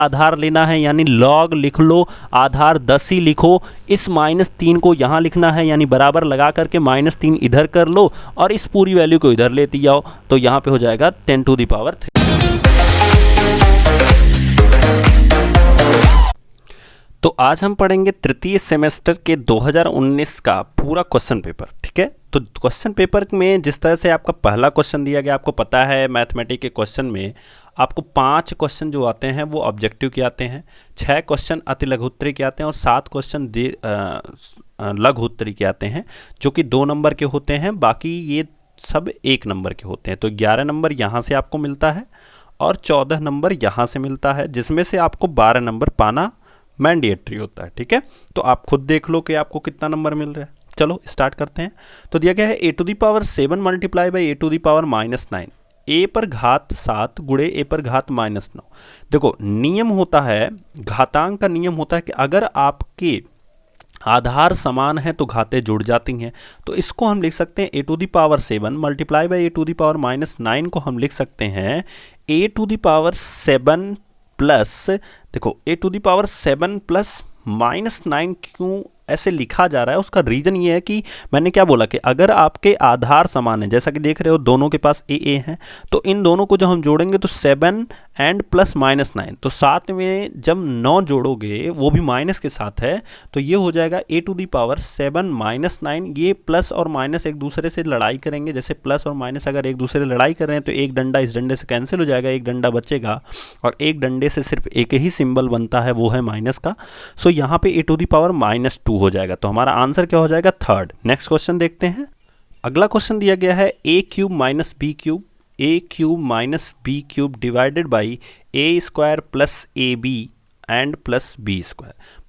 आधार लेना है यानी log लिख लो, आधार 10 ही लिखो, इस -3 को यहाँ लिखना है यानी बराबर लगा करके -3 इधर कर लो और इस पूरी वैल्यू को इधर लेती जाओ, तो यहाँ पे हो जाएगा 10⁻3। तो आज हम पढ़ेंगे तृतीय सेमेस्टर के 2019 का पूरा क्वेश्चन पेपर, ठीक है। तो क्वेश्चन पेपर में जिस तरह से आपका पहला क्वेश्चन दिया गया, आपको पता है मैथमेटिक्स के क्वेश्चन में आपको 5 क्वेश्चन जो आते हैं वो ऑब्जेक्टिव के आते हैं, 6 क्वेश्चन अति लघु उत्तरी के आते हैं और 7 क्वेश्चन लघु उत्तरी के आते हैं, जो कि 2 नंबर के होते हैं, बाकी ये सब 1 नंबर के होते हैं। तो 11 नंबर यहाँ से आपको मिलता है और 14 नंबर यहाँ से मिलता है, जिसमें से आपको 12 नंबर पाना मैंडेटरी होता है, ठीक है। तो आप खुद देख लो कि आपको कितना नंबर मिल रहा है। चलो स्टार्ट करते हैं। तो दिया गया है a⁻7 multiply by a⁻−9, a पर घात 7 गुणे a पर घात -9। देखो नियम होता है, घातांक का नियम होता है कि अगर आपके आधार समान है तो घातें जुड़ जाती हैं। तो इसको हम लिख सकते हैं a⁻7 मल्टीप्लाई बाई a⁻−9 को हम लिख सकते हैं a⁻7 प्लस, देखो a⁻7 प्लस -9 क्यों ऐसे लिखा जा रहा है, उसका रीज़न ये है कि मैंने क्या बोला कि अगर आपके आधार समान है, जैसा कि देख रहे हो दोनों के पास a है, तो इन दोनों को जब हम जोड़ेंगे तो 7 एंड प्लस -9, तो साथ में जब 9 जोड़ोगे वो भी माइनस के साथ है, तो ये हो जाएगा a⁻7 -9। ये प्लस और माइनस एक दूसरे से लड़ाई करेंगे, जैसे प्लस और माइनस अगर एक दूसरे से लड़ाई कर रहे हैं तो एक डंडा इस डंडे से कैंसिल हो जाएगा, एक डंडा बचेगा और एक डंडे से सिर्फ एक ही सिंबल बनता है, वो है माइनस का। सो यहाँ पे a⁻−2 हो जाएगा, तो हमारा आंसर क्या हो जाएगा, 3rd। नेक्स्ट क्वेश्चन देखते हैं। अगला क्वेश्चन दिया गया है a³ - b³ divided by a² plus ab and plus b²।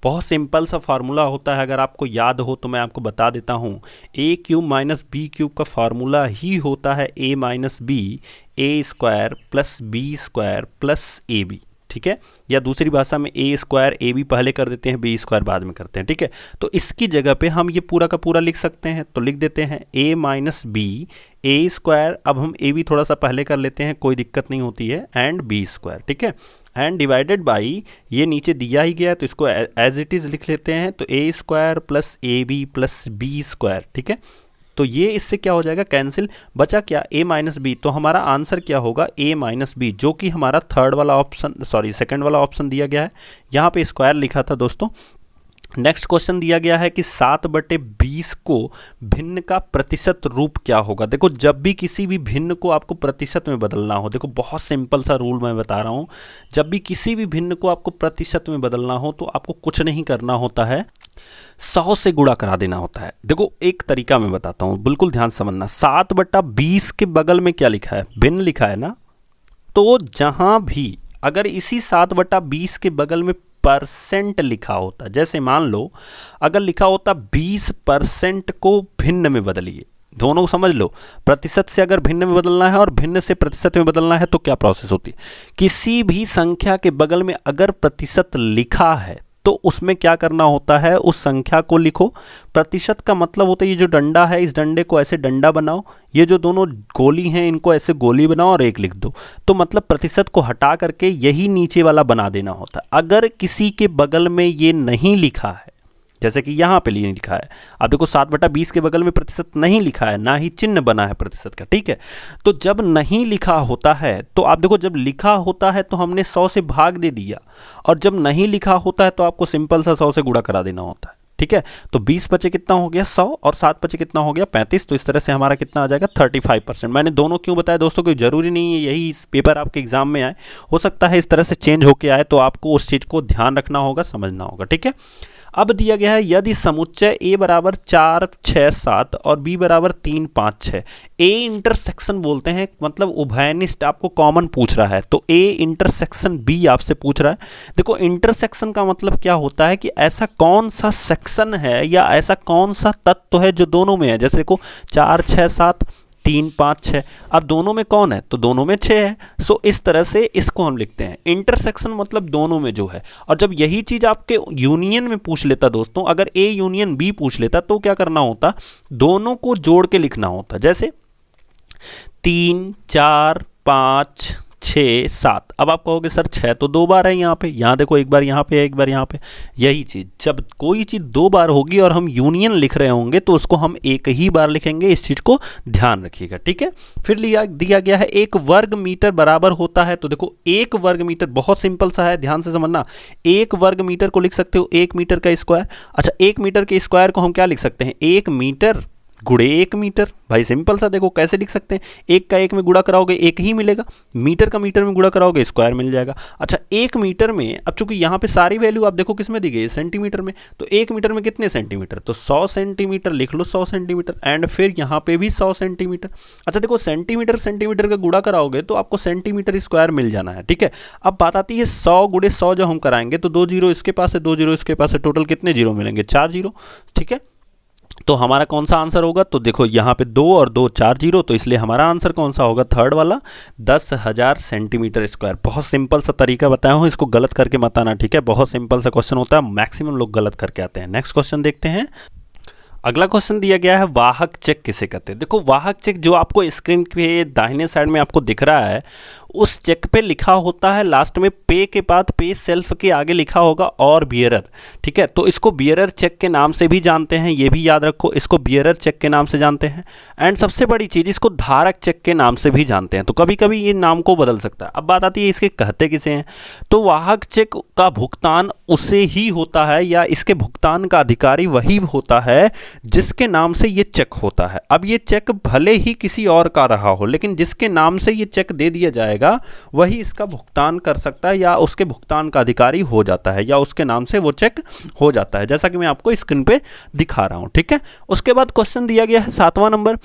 बहुत सिंपल सा फार्मूला होता है, अगर आपको याद हो तो मैं आपको बता देता हूँ। a³ - b³ का फार्मूला ही होता है a - b, a² plus b² plus ab, ठीक है। या दूसरी भाषा में a² ab पहले कर देते हैं, b² बाद में करते हैं, ठीक है। तो इसकी जगह पे हम ये पूरा का पूरा लिख सकते हैं, तो लिख देते हैं a - b a², अब हम ab थोड़ा सा पहले कर लेते हैं, कोई दिक्कत नहीं होती है, एंड b², ठीक है। एंड डिवाइडेड बाई, ये नीचे दिया ही गया है तो इसको एज इट इज़ लिख लेते हैं, तो a² plus ab plus b², ठीक है। तो ये इससे क्या हो जाएगा, कैंसिल, बचा क्या, a - b। तो हमारा आंसर क्या होगा, a - b, जो कि हमारा सेकंड वाला ऑप्शन दिया गया है। यहाँ पे स्क्वायर लिखा था दोस्तों। नेक्स्ट क्वेश्चन दिया गया है कि 7/20 को भिन्न का प्रतिशत रूप क्या होगा। देखो जब भी किसी भी भिन्न को आपको प्रतिशत में बदलना हो, देखो बहुत सिंपल सा रूल मैं बता रहा हूँ, जब भी किसी भी भिन्न को आपको प्रतिशत में बदलना हो तो आपको कुछ नहीं करना होता है, 100 से गुणा करा देना होता है। देखो एक तरीका मैं बताता हूँ, बिल्कुल ध्यान से समझना। 7/20 के बगल में क्या लिखा है, भिन्न लिखा है ना, तो जहाँ भी अगर इसी 7/20 के बगल में परसेंट लिखा होता, जैसे मान लो अगर लिखा होता 20% को भिन्न में बदलिए, दोनों को समझ लो, प्रतिशत से अगर भिन्न में बदलना है और भिन्न से प्रतिशत में बदलना है तो क्या प्रोसेस होती है। किसी भी संख्या के बगल में अगर प्रतिशत लिखा है तो उसमें क्या करना होता है, उस संख्या को लिखो। प्रतिशत का मतलब होता है ये जो डंडा है, इस डंडे को ऐसे डंडा बनाओ, ये जो दोनों गोली हैं इनको ऐसे गोली बनाओ और एक लिख दो, तो मतलब प्रतिशत को हटा करके यही नीचे वाला बना देना होता है। अगर किसी के बगल में ये नहीं लिखा है, जैसे कि यहाँ पे लिए लिखा है, आप देखो 7/20 के बगल में प्रतिशत नहीं लिखा है, ना ही चिन्ह बना है प्रतिशत का, ठीक है। तो जब नहीं लिखा होता है तो आप देखो, जब लिखा होता है तो हमने 100 से भाग दे दिया, और जब नहीं लिखा होता है तो आपको सिंपल सा 100 से गुणा करा देना होता है, ठीक है। तो 20 बचे कितना हो गया, 100, और 7 बचे कितना हो गया, 35। तो इस तरह से हमारा कितना आ जाएगा, 35%। मैंने दोनों क्यों बताया दोस्तों, कोई जरूरी नहीं है यही इस पेपर आपके एग्जाम में आए, हो सकता है इस तरह से चेंज होके आए, तो आपको उस चीज़ को ध्यान रखना होगा, समझना होगा, ठीक है। अब दिया गया है यदि समुच्चय a = 4, 6, 7 और b = 3, 5, 6, a इंटरसेक्शन बोलते हैं, मतलब उभयनिष्ठ आपको कॉमन पूछ रहा है, तो a इंटरसेक्शन b आपसे पूछ रहा है। देखो इंटरसेक्शन का मतलब क्या होता है कि ऐसा कौन सा सेक्शन है या ऐसा कौन सा तत्व है जो दोनों में है। जैसे देखो 4, 6, 7, 3, 5, 6, अब दोनों में कौन है, तो दोनों में 6 है। सो इस तरह से इसको हम लिखते हैं, इंटरसेक्शन मतलब दोनों में जो है। और जब यही चीज आपके यूनियन में पूछ लेता दोस्तों, अगर ए यूनियन बी पूछ लेता तो क्या करना होता, दोनों को जोड़ के लिखना होता। जैसे 3, 4, 5, 6 7। अब आप कहोगे सर 6 तो 2 बार है यहाँ पे, यहाँ देखो एक बार यहाँ पे है एक बार यहाँ पे। यही चीज़, जब कोई चीज़ 2 बार होगी और हम यूनियन लिख रहे होंगे तो उसको हम एक ही बार लिखेंगे, इस चीज़ को ध्यान रखिएगा, ठीक है। फिर दिया गया है 1 वर्ग मीटर बराबर होता है, तो देखो 1 वर्ग मीटर बहुत सिंपल सा है, ध्यान से समझना। 1 वर्ग मीटर को लिख सकते हो 1 मीटर का स्क्वायर। अच्छा 1 मीटर के स्क्वायर को हम क्या लिख सकते हैं, 1 मीटर गुणे 1 मीटर। भाई सिंपल सा, देखो कैसे लिख सकते हैं, 1 का 1 में गुणा कराओगे 1 ही मिलेगा, मीटर का मीटर में गुणा कराओगे स्क्वायर मिल जाएगा। अच्छा 1 मीटर में, अब चूंकि यहाँ पे सारी वैल्यू आप देखो किस में दी गई है, सेंटीमीटर में, तो 1 मीटर में कितने सेंटीमीटर, तो 100 सेंटीमीटर लिख लो, 100 सेंटीमीटर, एंड फिर यहाँ पे भी 100 सेंटीमीटर। अच्छा देखो सेंटीमीटर सेंटीमीटर का गुणा कराओगे तो आपको सेंटीमीटर स्क्वायर मिल जाना है, ठीक है। अब बात आती है 100 गुणे 100 जब हम कराएंगे तो 2 जीरो इसके पास है, 2 जीरो इसके पास है, टोटल कितने जीरो मिलेंगे, 4 जीरो, ठीक है। तो हमारा कौन सा आंसर होगा, तो देखो यहाँ पे 2 और 2 4 जीरो, तो इसलिए हमारा आंसर कौन सा होगा, थर्ड वाला 10,000 सेंटीमीटर स्क्वायर। बहुत सिंपल सा तरीका बताया हूँ, इसको गलत करके मत आना, ठीक है। बहुत सिंपल सा क्वेश्चन होता है, मैक्सिमम लोग गलत करके आते हैं। नेक्स्ट क्वेश्चन देखते हैं। अगला क्वेश्चन दिया गया है वाहक चेक किसे कहते हैं। देखो वाहक चेक जो आपको स्क्रीन पे दाहिने साइड में आपको दिख रहा है, उस चेक पे लिखा होता है लास्ट में पे के बाद पे सेल्फ के आगे लिखा होगा और बियरर, ठीक है। तो इसको बियरर चेक के नाम से भी जानते हैं, ये भी याद रखो, इसको बियरर चेक के नाम से जानते हैं। एंड सबसे बड़ी चीज़, इसको धारक चेक के नाम से भी जानते हैं। तो कभी कभी ये नाम को बदल सकता है। अब बात आती है इसके कहते किसे हैं, तो वाहक चेक का भुगतान उसे ही होता है, या इसके भुगतान का अधिकारी वही होता है जिसके नाम से ये चेक होता है। अब ये चेक भले ही किसी और का रहा हो, लेकिन जिसके नाम से ये चेक दे दिया जाएगा वही इसका भुगतान कर सकता है, या उसके भुगतान का अधिकारी हो जाता है, या उसके नाम से वो चेक हो जाता है, जैसा कि मैं आपको स्क्रीन पे दिखा रहा हूं, ठीक है। उसके बाद क्वेश्चन दिया गया है 7वां नंबर,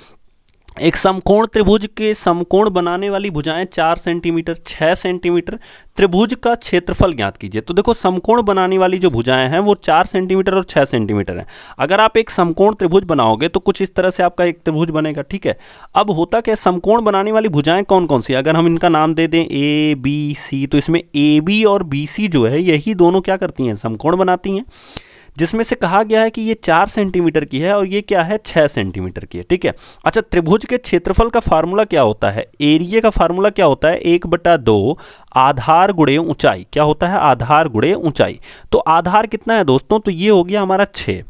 एक समकोण त्रिभुज के समकोण बनाने वाली भुजाएं 4 सेंटीमीटर 6 सेंटीमीटर, त्रिभुज का क्षेत्रफल ज्ञात कीजिए। तो देखो समकोण बनाने वाली जो भुजाएं हैं वो 4 सेंटीमीटर और 6 सेंटीमीटर हैं। अगर आप एक समकोण त्रिभुज बनाओगे तो कुछ इस तरह से आपका एक त्रिभुज बनेगा, ठीक है। अब होता क्या, समकोण बनाने वाली भुजाएं कौन कौन सी, अगर हम इनका नाम दे दें ए बी सी, तो इसमें ए बी और बी सी जो है यही दोनों क्या करती हैं, समकोण बनाती हैं, जिसमें से कहा गया है कि ये 4 सेंटीमीटर की है और ये क्या है 6 सेंटीमीटर की है, ठीक है। अच्छा त्रिभुज के क्षेत्रफल का फार्मूला क्या होता है, एरिया का फार्मूला क्या होता है, 1/2 आधार गुणे ऊंचाई, क्या होता है, आधार गुणे ऊंचाई। तो आधार कितना है दोस्तों, तो ये हो गया हमारा 6,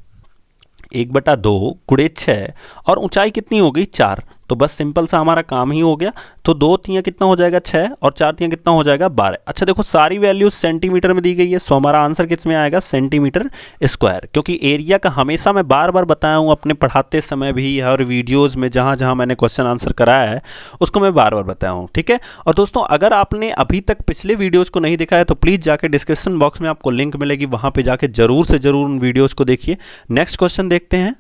1/2 गुणे 6, और ऊंचाई कितनी हो गई 4। तो बस सिंपल सा हमारा काम ही हो गया। तो 2 तियां कितना हो जाएगा 6 और 4 तियां कितना हो जाएगा 12। अच्छा देखो सारी वैल्यूज सेंटीमीटर में दी गई है, सो हमारा आंसर किस में आएगा, सेंटीमीटर स्क्वायर। क्योंकि एरिया का हमेशा मैं बार बार बताया हूँ अपने पढ़ाते समय भी और वीडियोज़ में जहाँ जहाँ मैंने क्वेश्चन आंसर कराया है उसको मैं बार बार बताया हूँ, ठीक है। और दोस्तों अगर आपने अभी तक पिछले वीडियोज़ को नहीं देखा है तो प्लीज़ जाके डिस्क्रिप्शन बॉक्स में आपको लिंक मिलेगी, वहाँ पर जाके जरूर से जरूर उन वीडियोज़ को देखिए। नेक्स्ट क्वेश्चन देखते हैं।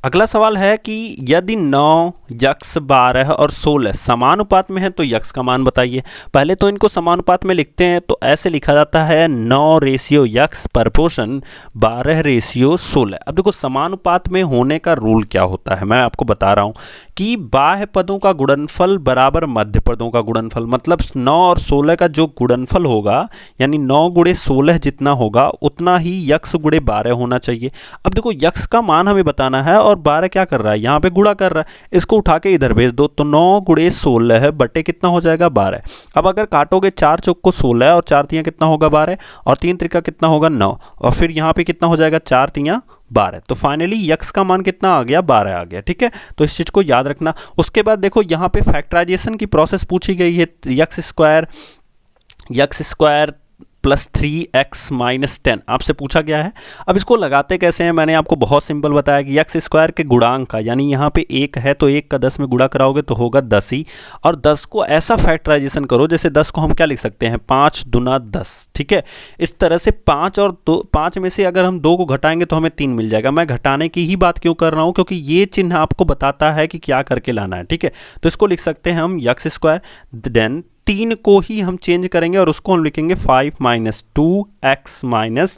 अगला सवाल है कि यदि 9 यक्स 12 और 16 समानुपात में है तो यक्स का मान बताइए। पहले तो इनको समानुपात में लिखते हैं, तो ऐसे लिखा जाता है 9 रेशियो यक्स प्रपोर्शन 12 रेशियो 16। अब देखो समानुपात में होने का रूल क्या होता है, मैं आपको बता रहा हूँ कि बाह्य पदों का गुणनफल बराबर मध्य पदों का गुणनफल, मतलब 9 और 16 का जो गुणनफल होगा यानी 9 गुणे 16 जितना होगा उतना ही यक्स गुणे 12 होना चाहिए। अब देखो यक्स का मान हमें बताना है और 12 क्या कर रहा है, यहाँ पे गुणा कर रहा है, इसको उठा के इधर भेज दो, तो 9 गुणे 16 बटे कितना हो जाएगा 12। अब अगर काटोगे 4 चौक को 16 और 4 तियां कितना होगा 12 और 3 त्रिका कितना होगा 9 और फिर यहाँ पे कितना हो जाएगा 4 तियां 12। तो फाइनली यक्स का मान कितना आ गया 12 आ गया, ठीक है। तो इस चीज को याद रखना। उसके बाद देखो यहाँ पे फैक्टराइजेशन की प्रोसेस पूछी गई है, x square plus 3x minus 10 आपसे पूछा गया है। अब इसको लगाते कैसे हैं, मैंने आपको बहुत सिंपल बताया कि यक्स स्क्वायर के गुणांक का, यानी यहाँ पे 1 है तो 1 का 10 में गुणा कराओगे तो होगा 10 ही, और 10 को ऐसा फैक्टराइजेशन करो जैसे 10 को हम क्या लिख सकते हैं 5 दूना 10, ठीक है। इस तरह से 5 और 2, 5 में से अगर हम 2 को घटाएंगे तो हमें 3 मिल जाएगा। मैं घटाने की ही बात क्यों कर रहा हूँ, क्योंकि ये चिन्ह आपको बताता है कि क्या करके लाना है, ठीक है। तो इसको लिख सकते हैं हम यक्स स्क्वायर, देन 3 को ही हम चेंज करेंगे और उसको हम लिखेंगे 5 - 2x -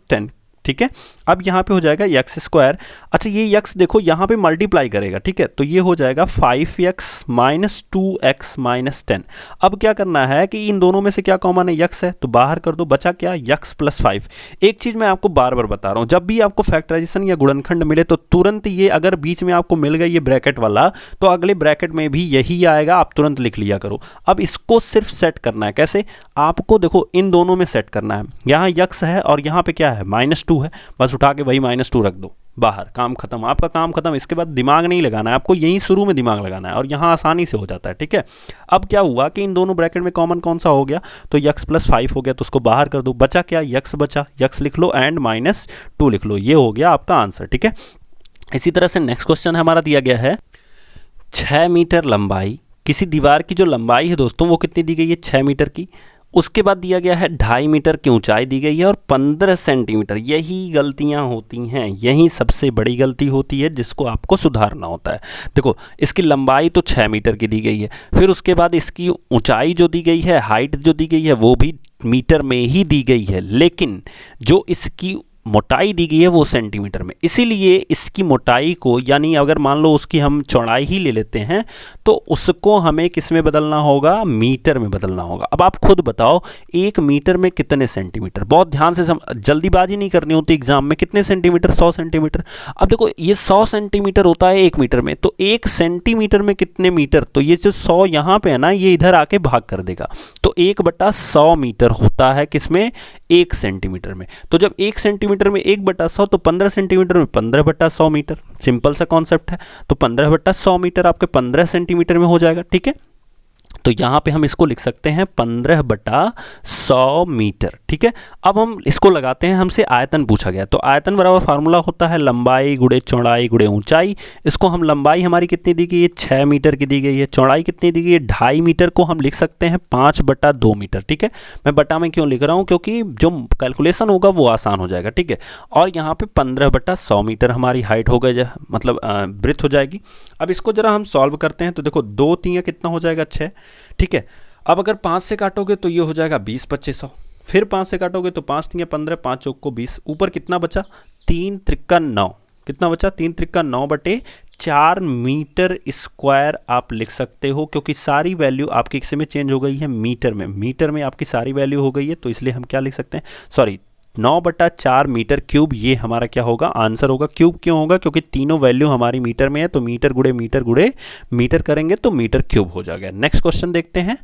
10, ठीक है। अब यहाँ पे हो जाएगा एक्स स्क्वायर, अच्छा ये एक्स देखो यहाँ पे मल्टीप्लाई करेगा, ठीक है, तो ये हो जाएगा 5x माइनस 2x माइनस 10। अब क्या करना है कि इन दोनों में से क्या कॉमन है, x है, तो बाहर कर दो, बचा क्या, x प्लस 5। एक चीज़ मैं आपको बार बार बता रहा हूँ, जब भी आपको फैक्टराइजेशन या गुणनखंड मिले तो तुरंत ये अगर बीच में आपको मिल गया ये ब्रैकेट वाला, तो अगले ब्रैकेट में भी यही आएगा, आप तुरंत लिख लिया करो। अब इसको सिर्फ सेट करना है, कैसे, आपको देखो इन दोनों में सेट करना है, यहाँ x है और यहाँ पे क्या है -2 है, बस उठा के वही -2 रख दो बाहर, काम खत्म, आपका काम खत्म। इसके बाद दिमाग नहीं लगाना है आपको, यहीं शुरू में दिमाग लगाना है और यहाँ आसानी से हो जाता है, ठीक है। अब क्या हुआ कि इन दोनों ब्रैकेट में कॉमन कौन सा हो गया, तो x प्लस 5 हो गया, तो उसको बाहर कर दो, बचा क्या, x बचा, x लिख लो एंड -2 लिख लो, ये हो गया आपका आंसर, ठीक है। इसी तरह से नेक्स्ट क्वेश्चन हमारा दिया गया है 6 मीटर लंबाई, किसी दीवार की जो लंबाई है दोस्तों वो कितनी दी गई है, 6 मीटर की। उसके बाद दिया गया है 2.5 मीटर की ऊंचाई दी गई है और 15 सेंटीमीटर। यही गलतियां होती हैं, यही सबसे बड़ी गलती होती है जिसको आपको सुधारना होता है। देखो इसकी लंबाई तो 6 मीटर की दी गई है, फिर उसके बाद इसकी ऊंचाई जो दी गई है, हाइट जो दी गई है वो भी मीटर में ही दी गई है, लेकिन जो इसकी मोटाई दी गई है वो सेंटीमीटर में। इसीलिए इसकी मोटाई को, यानी अगर मान लो उसकी हम चौड़ाई ही ले लेते हैं तो उसको हमें किस में बदलना होगा, मीटर में बदलना होगा। अब आप खुद बताओ 1 मीटर में कितने सेंटीमीटर, बहुत ध्यान से जल्दीबाजी नहीं करनी होती एग्जाम में, कितने सेंटीमीटर, 100 सेंटीमीटर। अब देखो ये 100 सेंटीमीटर होता है 1 मीटर में, तो 1 सेंटीमीटर में कितने मीटर, तो ये जो 100 यहाँ पे है ना, ये इधर आके भाग कर देगा, तो 1/100 मीटर होता है किसमें, 1 सेंटीमीटर में। तो जब 1 सेंटीमीटर में 1/100 तो 15 सेंटीमीटर में 15/100 मीटर, सिंपल सा कॉन्सेप्ट है। तो 15/100 मीटर आपके 15 सेंटीमीटर में हो जाएगा, ठीक है। तो यहाँ पे हम इसको लिख सकते हैं 15/100 मीटर, ठीक है। अब हम इसको लगाते हैं, हमसे आयतन पूछा गया, तो आयतन बराबर फार्मूला होता है लंबाई गुणे चौड़ाई गुणे ऊंचाई। इसको हम, लंबाई हमारी कितनी दी गई है, 6 मीटर की दी गई है, चौड़ाई कितनी दी गई है, 2.5 मीटर, को हम लिख सकते हैं 5/2 मीटर, ठीक है। मैं बटा में क्यों लिख रहा हूँ, क्योंकि जो कैलकुलेशन होगा वो आसान हो जाएगा, ठीक है। और यहाँ पे 15/100 मीटर हमारी हाइट हो गई, मतलब ब्रेथ हो जाएगी। अब इसको जरा हम सॉल्व करते हैं, तो देखो 2 3 कितना हो जाएगा, 6, ठीक है। अब अगर 5 से काटोगे तो ये हो जाएगा 20/2500, फिर 5 से काटोगे तो 5 3 15, 5 चौक को 20, ऊपर कितना बचा, 3 त्रिका 9, कितना बचा, 3 त्रिका 9/4 मीटर स्क्वायर आप लिख सकते हो, क्योंकि सारी वैल्यू आपकी किसी में चेंज हो गई है, मीटर में, मीटर में आपकी सारी वैल्यू हो गई है, तो इसलिए हम क्या लिख सकते हैं, सॉरी 9/4 मीटर क्यूब, ये हमारा क्या होगा, आंसर होगा। क्यूब क्यों होगा, क्योंकि तीनों वैल्यू हमारी मीटर में है, तो मीटर गुणे मीटर गुणे मीटर करेंगे तो मीटर क्यूब हो जाएगा। नेक्स्ट क्वेश्चन देखते हैं।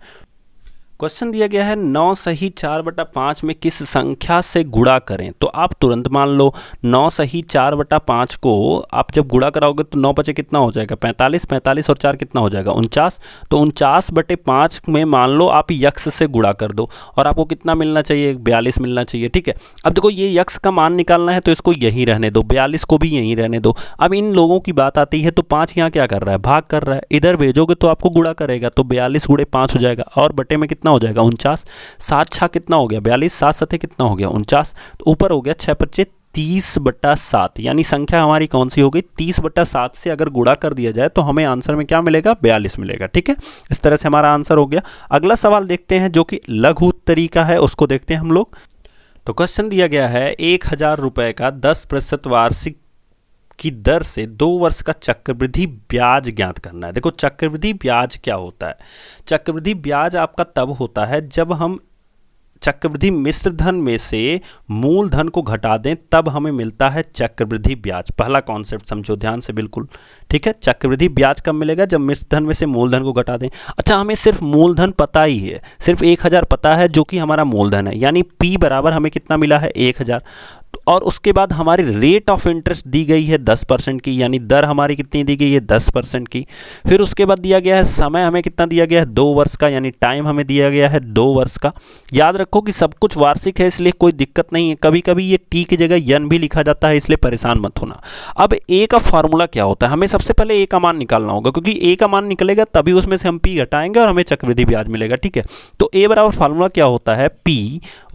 क्वेश्चन दिया गया है 9 सही 4/5 में किस संख्या से गुणा करें। तो आप तुरंत मान लो 9 सही 4/5 को आप जब गुणा कराओगे तो 9 बचे कितना हो जाएगा, 45, 45 और 4 कितना हो जाएगा, 49। तो 49/5 में मान लो आप यक्स से गुणा कर दो और आपको कितना मिलना चाहिए, 42 मिलना चाहिए, ठीक है। अब देखो ये यक्स का मान निकालना है तो इसको यहीं रहने दो, 42 को भी यहीं रहने दो। अब इन लोगों की बात आती है तो 5 यहाँ क्या कर रहा है, भाग कर रहा है, इधर भेजोगे तो आपको गुणा करेगा, तो 42 गुणे 5 हो जाएगा और बटे में कितना हो जाएगा, 49। 7 6 कितना हो गया, 42, 7 7 कितना हो गया, 49। तो ऊपर हो गया 6 5 30/7, यानी संख्या हमारी कौन सी हो गई, 30/7 से अगर गुणा कर दिया जाए तो हमें आंसर में क्या मिलेगा, 42 मिलेगा, ठीक है। इस तरह से हमारा आंसर हो गया। अगला सवाल देखते हैं जो कि लघु तरीका है, उसको देखते हैं हम लोग। तो क्वेश्चन दिया गया है 1000 रुपए का 10% वार्षिक की दर से 2 वर्ष का चक्रवृद्धि ब्याज ज्ञात करना है। देखो चक्रवृद्धि ब्याज क्या होता है, चक्रवृद्धि ब्याज आपका तब होता है जब हम चक्रवृद्धि मिश्र धन में से मूल धन को घटा दें, तब हमें मिलता है चक्रवृद्धि ब्याज। पहला कॉन्सेप्ट समझो ध्यान से बिल्कुल, ठीक है। चक्रवृद्धि ब्याज कब मिलेगा, जब मिश्र धन में से मूलधन को घटा दें। अच्छा हमें सिर्फ मूलधन पता ही है, सिर्फ 1000 पता है जो कि हमारा मूलधन है, यानी P बराबर हमें कितना मिला है, 1000। और उसके बाद हमारी रेट ऑफ इंटरेस्ट दी गई है 10% की, यानी दर हमारी कितनी दी गई है, 10% की। फिर उसके बाद दिया गया है समय, हमें कितना दिया गया है, 2 वर्ष का, यानी टाइम हमें दिया गया है 2 वर्ष का। याद रखो कि सब कुछ वार्षिक है इसलिए कोई दिक्कत नहीं है, कभी कभी ये टी की जगह यन भी लिखा जाता है, इसलिए परेशान मत होना। अब ए का फॉर्मूला क्या होता है, हमें सबसे पहले ए का मान निकालना होगा, क्योंकि ए का मान निकलेगा तभी उसमें से हम पी घटाएंगे और हमें चक्रवृद्धि ब्याज मिलेगा, ठीक है। तो ए बराबर फॉर्मूला क्या होता है, P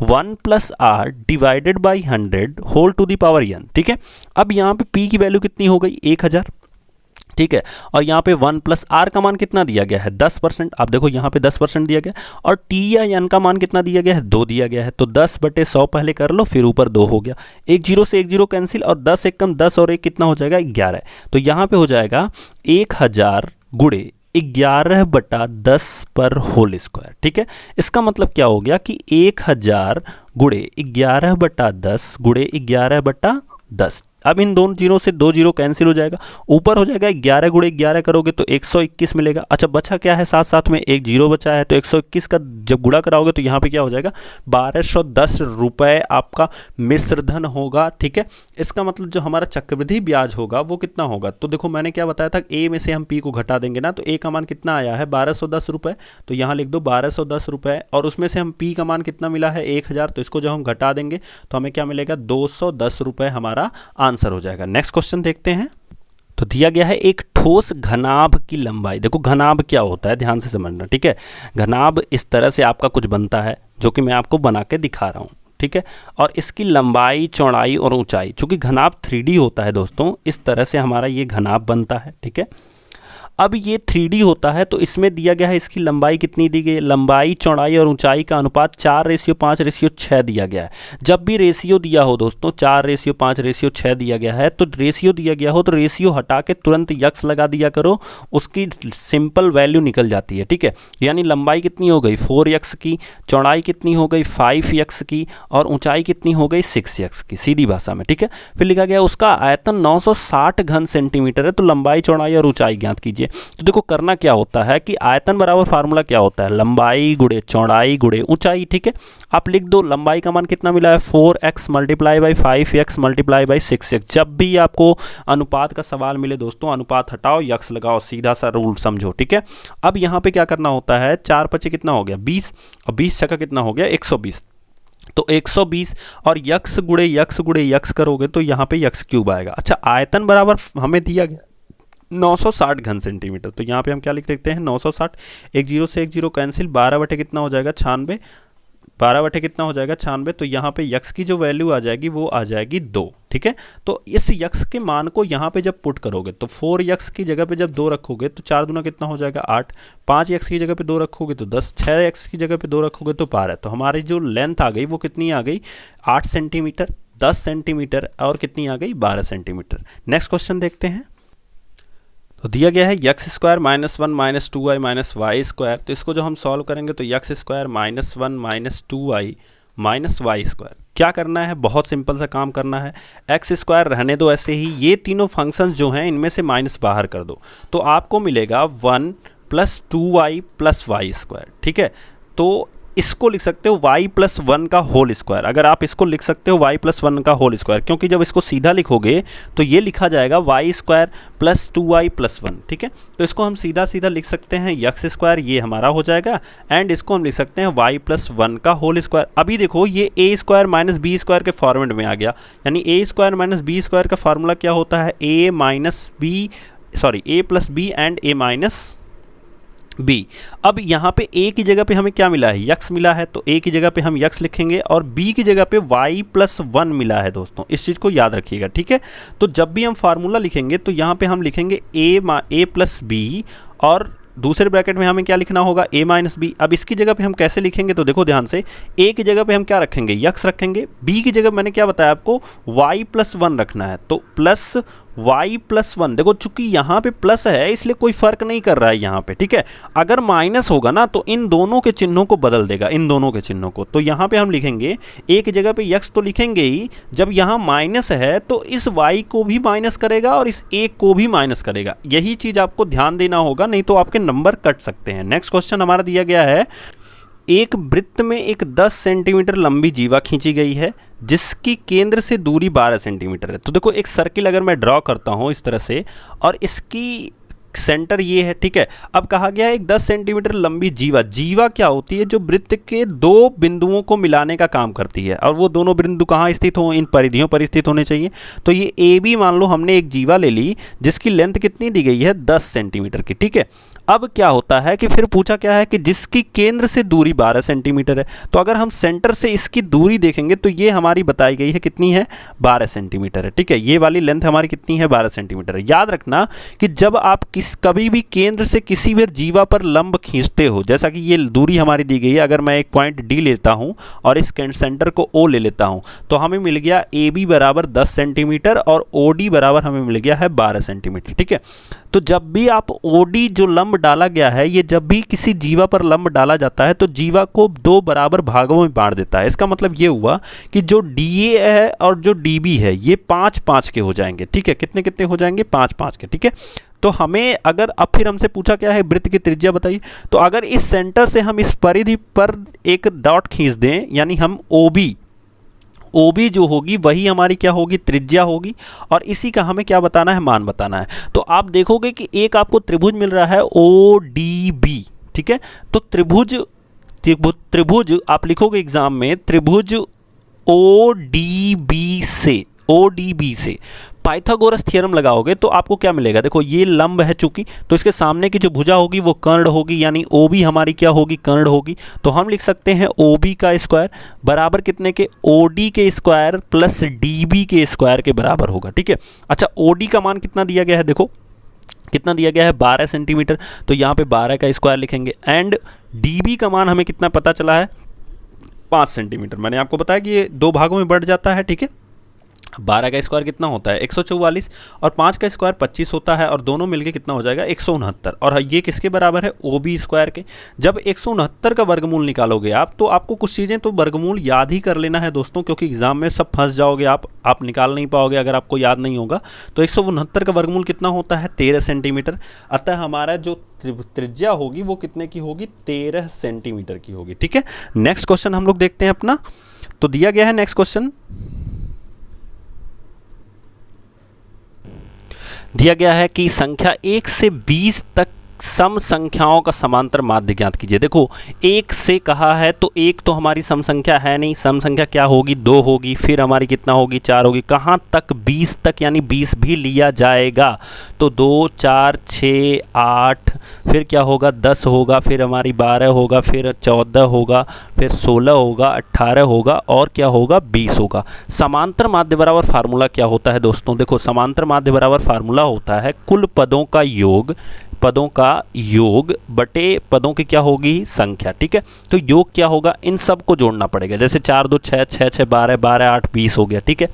1 + R divided by 100 whole to the power n, ठीक है। अब यहाँ पे P की वैल्यू कितनी हो गई, 1000, ठीक है। और यहाँ पे 1 प्लस आर का मान कितना दिया गया है 10%। आप देखो यहाँ पे 10% दिया गया और टी या एन का मान कितना दिया गया है 2 दिया गया है। तो 10/100 पहले कर लो, फिर ऊपर 2 हो गया, एक जीरो से एक जीरो कैंसिल और 10 एक कम 10 और एक कितना हो जाएगा 11। तो यहाँ पे हो जाएगा 1000 गुणे 11/10 पर होल स्क्वायर। ठीक है, इसका मतलब क्या हो गया कि 1000 गुणे 11/10 गुणे 11/10। अब इन दोनों जीरो से 2 जीरो कैंसिल हो जाएगा, ऊपर हो जाएगा 11 गुणे 11 करोगे तो 121 मिलेगा। अच्छा बचा क्या है, साथ साथ में एक जीरो बचा है, तो 121 का जब गुणा कराओगे तो यहाँ पे क्या हो जाएगा 1210 रुपये आपका मिश्र धन होगा। ठीक है, इसका मतलब जो हमारा चक्रवृद्धि ब्याज होगा वो कितना होगा, तो देखो मैंने क्या बताया था, ए में से हम पी को घटा देंगे ना, तो ए का मान कितना आया है 1210 रुपये, तो यहाँ लिख दो 1210 रुपये, और उसमें से हम पी का मान कितना मिला है 1000, तो इसको जब हम घटा देंगे तो हमें क्या मिलेगा 210 रुपये हमारा आंसर हो जाएगा। नेक्स्ट क्वेश्चन देखते हैं। तो दिया गया है एक ठोस घनाभ की लंबाई। देखो घनाभ क्या होता है ध्यान से समझना। ठीक है, घनाभ इस तरह से आपका कुछ बनता है जो कि मैं आपको बना के दिखा रहा हूँ। ठीक है, और इसकी लंबाई चौड़ाई और ऊंचाई, चूंकि घनाभ 3D होता है दोस्तों, इस तरह से हमारा ये घनाभ बनता है। ठीक है, अब ये 3D होता है तो इसमें दिया गया है इसकी लंबाई कितनी दी गई है, लंबाई चौड़ाई और ऊंचाई का अनुपात 4:5:6 दिया गया है। जब भी रेशियो दिया हो दोस्तों 4:5:6 दिया गया है, तो रेशियो दिया गया हो तो रेशियो हटा के तुरंत यक्स लगा दिया करो, उसकी सिंपल वैल्यू निकल जाती है। ठीक है, यानी लंबाई कितनी हो गई 4x की, चौड़ाई कितनी हो गई 5x की, और ऊंचाई कितनी हो गई 6x की, सीधी भाषा में। ठीक है, फिर लिखा गया उसका आयतन 960 घन सेंटीमीटर है, तो लंबाई चौड़ाई और ऊंचाई ज्ञात कीजिए। तो देखो करना क्या होता है कि आयतन बराबर फार्मूला क्या होता है, लंबाई गुणे चौड़ाई गुणे ऊंचाई। ठीक है, आप लिख दो लंबाई का मान कितना मिला है 4x multiply by 5x multiply by 6x। जब भी आपको अनुपात का सवाल मिले दोस्तों, अनुपात हटाओ यक्स लगाओ, सीधा सा रूल समझो। ठीक है, अब यहाँ पे क्या करना होता है, 4×5 कितना हो गया 20, और 20 छक्का कितना हो गया 120, तो 120 और यक्स गुणे यक्स करोगे तो यहाँ पे यक्स क्यूब आएगा। अच्छा आयतन बराबर हमें दिया गया 960 घन सेंटीमीटर, तो यहाँ पे हम क्या लिख देते हैं 960, एक जीरो से एक जीरो कैंसिल, 12 कितना हो जाएगा 96, 12 कितना हो जाएगा 96, तो यहाँ पे यक्स की जो वैल्यू आ जाएगी वो आ जाएगी 2। ठीक है, तो इस यक्स के मान को यहाँ पे जब पुट करोगे तो 4x की जगह पे जब 2 रखोगे तो 4 दूना कितना हो जाएगा 8, 5x की जगह पे 2 रखोगे तो 10, 6x की जगह पे 2 रखोगे तो 12। तो हमारी जो लेंथ आ गई वो कितनी आ गई 8 सेंटीमीटर, 10 सेंटीमीटर और कितनी आ गई 12 सेंटीमीटर। नेक्स्ट क्वेश्चन देखते हैं। तो दिया गया है x² -1 -2i -y स्क्वायर, तो इसको जो हम सॉल्व करेंगे तो x² -1 -2i -y²। क्या करना है, बहुत सिंपल सा काम करना है, x² रहने दो ऐसे ही, ये तीनों फंक्शंस जो हैं इनमें से माइनस बाहर कर दो, तो आपको मिलेगा 1 + 2i + y²। ठीक है, तो इसको लिख सकते हो y + 1 का होल स्क्वायर। अगर आप इसको लिख सकते हो y + 1 का होल स्क्वायर, क्योंकि जब इसको सीधा लिखोगे तो ये लिखा जाएगा y² + 2i + 1। ठीक है, तो इसको हम सीधा सीधा लिख सकते हैं x², ये हमारा हो जाएगा, एंड इसको हम लिख सकते हैं y + 1 का होल स्क्वायर। अभी देखो ये a² - b² के फॉर्मेट में आ गया, यानी a² - b² का फार्मूला क्या होता है a + b and a - b। अब यहाँ पे a की जगह पे हमें क्या मिला है यक्स मिला है, तो a की जगह पे हम यक्स लिखेंगे, और b की जगह पे y + 1 मिला है दोस्तों, इस चीज़ को याद रखिएगा। ठीक है, तो जब भी हम फार्मूला लिखेंगे तो यहाँ पे हम लिखेंगे a + b, और दूसरे ब्रैकेट में हमें क्या लिखना होगा a - b। अब इसकी जगह पे हम कैसे लिखेंगे, तो देखो ध्यान से, a की जगह पे हम क्या रखेंगे यक्स रखेंगे, b की जगह मैंने क्या बताया आपको y + 1 रखना है, तो प्लस y + 1। देखो चूंकि यहाँ पे प्लस है इसलिए कोई फर्क नहीं कर रहा है यहाँ पे। ठीक है, अगर माइनस होगा ना तो इन दोनों के चिन्हों को बदल देगा, इन दोनों के चिन्हों को, तो यहाँ पे हम लिखेंगे a की जगह पे यक्स तो लिखेंगे ही, जब यहाँ माइनस है तो इस y को भी माइनस करेगा और इस a को भी माइनस करेगा। यही चीज़ आपको ध्यान देना होगा, नहीं तो आपके नंबर कट सकते हैं। नेक्स्ट क्वेश्चन हमारा दिया गया है, एक वृत्त में एक 10 सेंटीमीटर लंबी जीवा खींची गई है जिसकी केंद्र से दूरी 12 सेंटीमीटर है। तो देखो एक सर्किल अगर मैं ड्रॉ करता हूँ इस तरह से, और इसकी सेंटर ये है। ठीक है, अब कहा गया है एक 10 सेंटीमीटर लंबी जीवा, जीवा क्या होती है जो वृत्त के 2 बिंदुओं को मिलाने का काम करती है, और वो दोनों बिंदु कहाँ स्थित हो, इन परिधियों पर स्थित होने चाहिए। तो ये AB मान लो हमने एक जीवा ले ली जिसकी लेंथ कितनी दी गई है 10 सेंटीमीटर की। ठीक है, अब क्या होता है कि फिर पूछा क्या है कि जिसकी केंद्र से दूरी 12 सेंटीमीटर है, तो अगर हम सेंटर से इसकी दूरी देखेंगे तो ये हमारी बताई गई है कितनी है, 12 सेंटीमीटर है। ठीक है, ये वाली लेंथ हमारी कितनी है, 12 सेंटीमीटर है। याद रखना कि जब आप कभी भी केंद्र से किसी भी जीवा पर लंब खींचते हो, जैसा कि ये दूरी हमारी दी गई है, अगर मैं एक पॉइंट डी लेता हूं और इस सेंटर को ओ ले लेता हूं, तो हमें मिल गया ए बी बराबर 10 सेंटीमीटर और ओ डी बराबर हमें मिल गया है 12 सेंटीमीटर। ठीक है, तो जब भी आप ओडी जो लंब डाला गया है, ये जब भी किसी जीवा पर लंब डाला जाता है तो जीवा को दो बराबर भागों में बांट देता है। इसका मतलब ये हुआ कि जो डी ए है और जो डी बी है ये 5-5 के हो जाएंगे। ठीक है, कितने कितने हो जाएंगे, 5-5 के। ठीक है, तो हमें अगर अब फिर हमसे पूछा क्या है, वृत्त की त्रिज्या बताइए। तो अगर इस सेंटर से हम इस परिधि पर एक डॉट खींच दें, यानी हम ओ बी जो होगी वही हमारी क्या होगी, त्रिज्या होगी, और इसी का हमें क्या बताना है, मान बताना है। तो आप देखोगे कि एक आपको त्रिभुज मिल रहा है ओ डी बी। ठीक है, तो त्रिभुज आप लिखोगे एग्जाम में, त्रिभुज ओ डी बी से पाइथागोरस थ्योरम लगाओगे तो आपको क्या मिलेगा, देखो ये लंब है चूंकि, तो इसके सामने की जो भुजा होगी वो कर्ण होगी, यानी ओ बी हमारी क्या होगी, कर्ण होगी। तो हम लिख सकते हैं ओ बी का स्क्वायर बराबर कितने के, ओ डी के स्क्वायर प्लस डी बी के स्क्वायर के बराबर होगा। ठीक है, अच्छा ओ डी का मान कितना दिया गया है, देखो कितना दिया गया है, 12 सेंटीमीटर, तो यहाँ पे 12 का स्क्वायर लिखेंगे। एंड डी बी का मान हमें कितना पता चला है, 5 सेंटीमीटर। मैंने आपको बताया कि ये दो भागों में बढ़ जाता है। ठीक है, 12 का स्क्वायर कितना होता है, 144, और 5 का स्क्वायर 25 होता है, और दोनों मिलके कितना हो जाएगा, 169। और ये किसके बराबर है, ओ बी स्क्वायर के। जब 169 का वर्गमूल निकालोगे आप, तो आपको कुछ चीज़ें तो वर्गमूल याद ही कर लेना है दोस्तों, क्योंकि एग्जाम में सब फंस जाओगे आप निकाल नहीं पाओगे अगर आपको याद नहीं होगा। तो 169 का वर्गमूल कितना होता है, 13 सेंटीमीटर। अतः हमारा जो त्रिज्या होगी वो कितने की होगी, 13 सेंटीमीटर की होगी। ठीक है, नेक्स्ट क्वेश्चन हम लोग देखते हैं अपना। तो दिया गया है नेक्स्ट क्वेश्चन, दिया गया है कि संख्या 1 से 20 तक सम संख्याओं का समांतर माध्य ज्ञात कीजिए। देखो 1 से कहा है तो 1 तो हमारी सम संख्या है नहीं, सम संख्या क्या होगी, 2 होगी, फिर हमारी कितना होगी, 4 होगी। कहाँ तक, 20 तक, यानी 20 भी लिया जाएगा। तो 2, 4, 6, 8, फिर क्या होगा, 10 होगा, फिर हमारी 12 होगा, फिर 14 होगा, फिर 16 होगा, 18 होगा, और क्या होगा, 20 होगा। समांतर माध्य बराबर फार्मूला क्या होता है दोस्तों, देखो समांतर माध्य बराबर फार्मूला होता है कुल पदों का योग बटे पदों की क्या होगी, संख्या। ठीक है, तो योग क्या होगा, इन सब को जोड़ना पड़ेगा। जैसे 4 2 6, 6 6 12, 12 8 20 हो गया। ठीक है,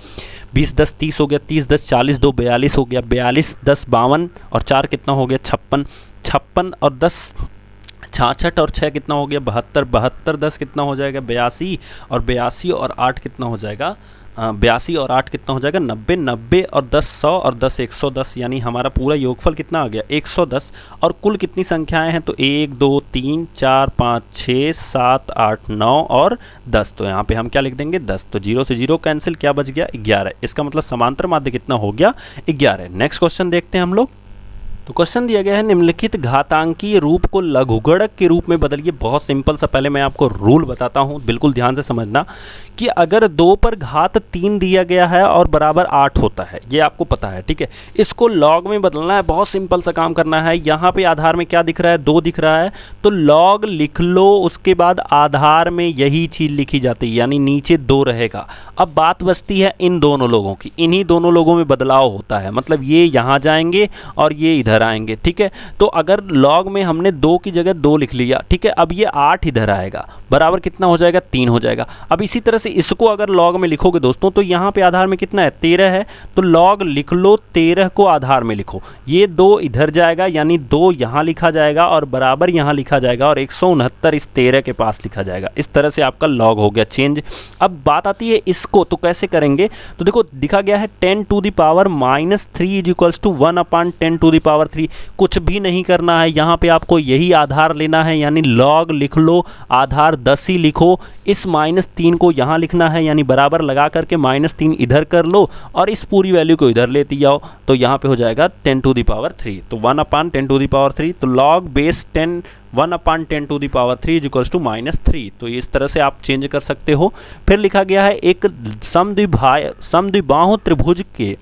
20 10 30 हो गया, 30 10 40, 2 42 हो गया, 42 10 52, और 4 कितना हो गया, 56, 56 और 10 66, और 6 कितना हो गया, 72, 72 10 कितना हो जाएगा, 82, और 82 और 8 कितना हो जाएगा, 82 और 8 कितना हो जाएगा, 90, 90 और 10 100, और 10 110, यानी हमारा पूरा योगफल कितना आ गया, 110। और कुल कितनी संख्याएं हैं, तो 1 2 3 4 5 6 7 8 9 और 10। तो यहाँ पे हम क्या लिख देंगे, 10। तो 0 से 0 कैंसिल, क्या बच गया, 11। इसका मतलब समांतर माध्य कितना हो गया, 11। नेक्स्ट क्वेश्चन देखते हैं हम लोग। तो क्वेश्चन दिया गया है, निम्नलिखित घातांकीय रूप को लघुगणक के रूप में बदलिए। बहुत सिंपल सा, पहले मैं आपको रूल बताता हूँ, बिल्कुल ध्यान से समझना कि अगर 2 पर घात 3 दिया गया है और बराबर 8 होता है, ये आपको पता है। ठीक है, इसको लॉग में बदलना है, बहुत सिंपल सा काम करना है। यहाँ पे आधार में क्या दिख रहा है, 2 दिख रहा है, तो लॉग लिख लो, उसके बाद आधार में यही चीज़ लिखी जाती है, यानी नीचे 2 रहेगा। अब बात बचती है इन दोनों लोगों की, इन्हीं दोनों लोगों में बदलाव होता है, मतलब ये यहाँ जाएंगे और ये इधर आएंगे। ठीक है, तो अगर लॉग में हमने 2 की जगह 2 लिख लिया, ठीक है, अब ये 8 इधर आएगा, बराबर कितना हो जाएगा, 3 हो जाएगा। अब इसी तरह से इसको अगर लॉग में लिखोगे दोस्तों, तो यहाँ पे आधार में कितना है, 13 है, तो लॉग लिख लो, 13 को आधार में लिखो, ये 2 इधर जाएगा, यानी 2 यहाँ लिखा जाएगा और बराबर यहाँ लिखा जाएगा, और 169 इस 13 के पास लिखा जाएगा। इस तरह से आपका लॉग हो गया चेंज। अब बात आती है इसको, तो कैसे करेंगे, तो देखो दिखा गया है 10 to the power -3 is equals to 1/10 to the power 3। कुछ भी नहीं करना है, यहाँ पे आपको यही आधार लेना है, यानी लॉग लिख लो, आधार 10 ही लिखो, इस -3 को यहाँ लिखना है, यानी बराबर लगा करके -3 इधर कर लो, और इस पूरी वैल्यू को इधर लेती जाओ, तो यहाँ पे हो जाएगा 10 टू द पावर 3, तो 1/10 टू द पावर 3, तो log base 10 1/10 to the power 3 is equals to -3। तो इस तरह से आप चेंज कर सकते हो। फिर लिखा गया है, एक समद्विबाहु त्रिभुज के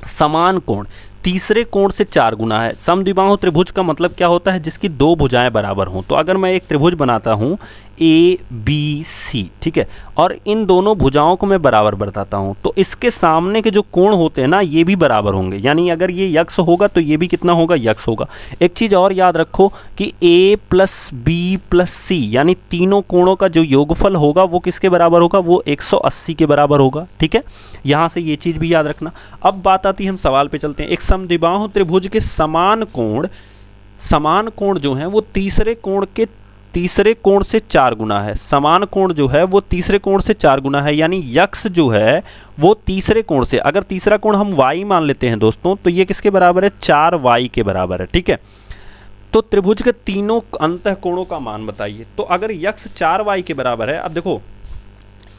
समान कोण तीसरे कोण से 4 गुना है। समद्विबाहु त्रिभुज का मतलब क्या होता है? जिसकी दो भुजाएं बराबर हों। तो अगर मैं एक त्रिभुज बनाता हूं ABC, ठीक है, और इन दोनों भुजाओं को मैं बराबर बताता हूं, तो इसके सामने के जो कोण होते हैं ना, ये भी बराबर होंगे। यानी अगर ये यक्स होगा तो ये भी कितना होगा? यक्स होगा। एक चीज़ और याद रखो कि A + B + C यानी तीनों कोणों का जो योगफल होगा वो किसके बराबर होगा? वो 180 के बराबर होगा। ठीक है, यहाँ से ये चीज़ भी याद रखना। अब बात आती है, हम सवाल पे चलते हैं। एक समद्विबाहु त्रिभुज के समान कोण जो है वो तीसरे कोण से 4 गुना है। समान कोण जो है वो तीसरे कोण से 4 गुना है। यानी यक्स जो है वो तीसरे कोण से, अगर तीसरा कोण हम y मान लेते हैं दोस्तों, तो ये किसके बराबर है? 4y के बराबर है। ठीक है, तो त्रिभुज के तीनों अंतः कोणों का मान बताइए। तो अगर यक्स 4y के बराबर है, अब देखो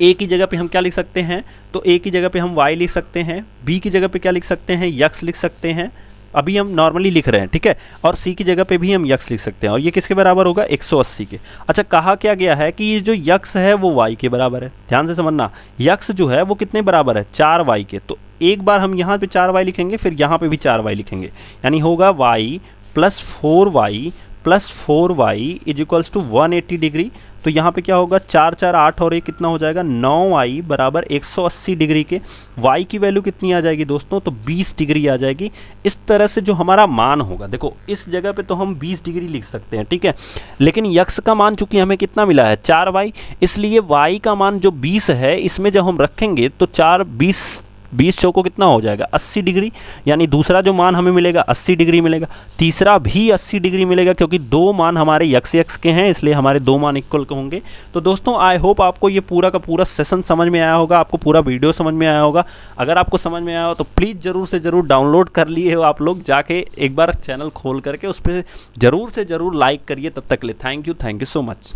a की जगह पे हम क्या लिख सकते हैं? तो a की जगह पे हम y लिख सकते हैं, b की जगह पे क्या लिख सकते हैं? यक्स लिख सकते हैं। अभी हम नॉर्मली लिख रहे हैं, ठीक है, और c की जगह पे भी हम यक्स लिख सकते हैं, और ये किसके बराबर होगा? 180 के। अच्छा, कहा क्या गया है कि ये जो यक्स है वो y के बराबर है। ध्यान से समझना, यक्स जो है वो कितने बराबर है? 4y के। तो एक बार हम यहाँ पे 4y लिखेंगे, फिर यहाँ पे भी 4y लिखेंगे, यानी होगा y + 4y + 4y = 180 डिग्री। तो यहाँ पे क्या होगा? 4 4 8 और 1 कितना हो जाएगा? 9y = 180 डिग्री के। y की वैल्यू कितनी आ जाएगी दोस्तों? तो 20 डिग्री आ जाएगी। इस तरह से जो हमारा मान होगा, देखो इस जगह पे तो हम 20 डिग्री लिख सकते हैं, ठीक है, लेकिन यक्स का मान चूंकि हमें कितना मिला है? 4y, इसलिए y का मान जो 20 है इसमें जब हम रखेंगे तो 4 20 चौको कितना हो जाएगा? 80 डिग्री। यानी दूसरा जो मान हमें मिलेगा 80 डिग्री मिलेगा, तीसरा भी 80 डिग्री मिलेगा, क्योंकि दो मान हमारे यक्स के हैं, इसलिए हमारे दो मान इक्वल होंगे। तो दोस्तों आई होप आपको ये पूरा का पूरा सेशन समझ में आया होगा, आपको पूरा वीडियो समझ में आया होगा। अगर आपको समझ में आया हो तो प्लीज़ ज़रूर से ज़रूर डाउनलोड कर लिए हो आप लोग, जाके एक बार चैनल खोल करके उस पर ज़रूर से ज़रूर लाइक करिए। तब तक के लिए थैंक यू सो मच।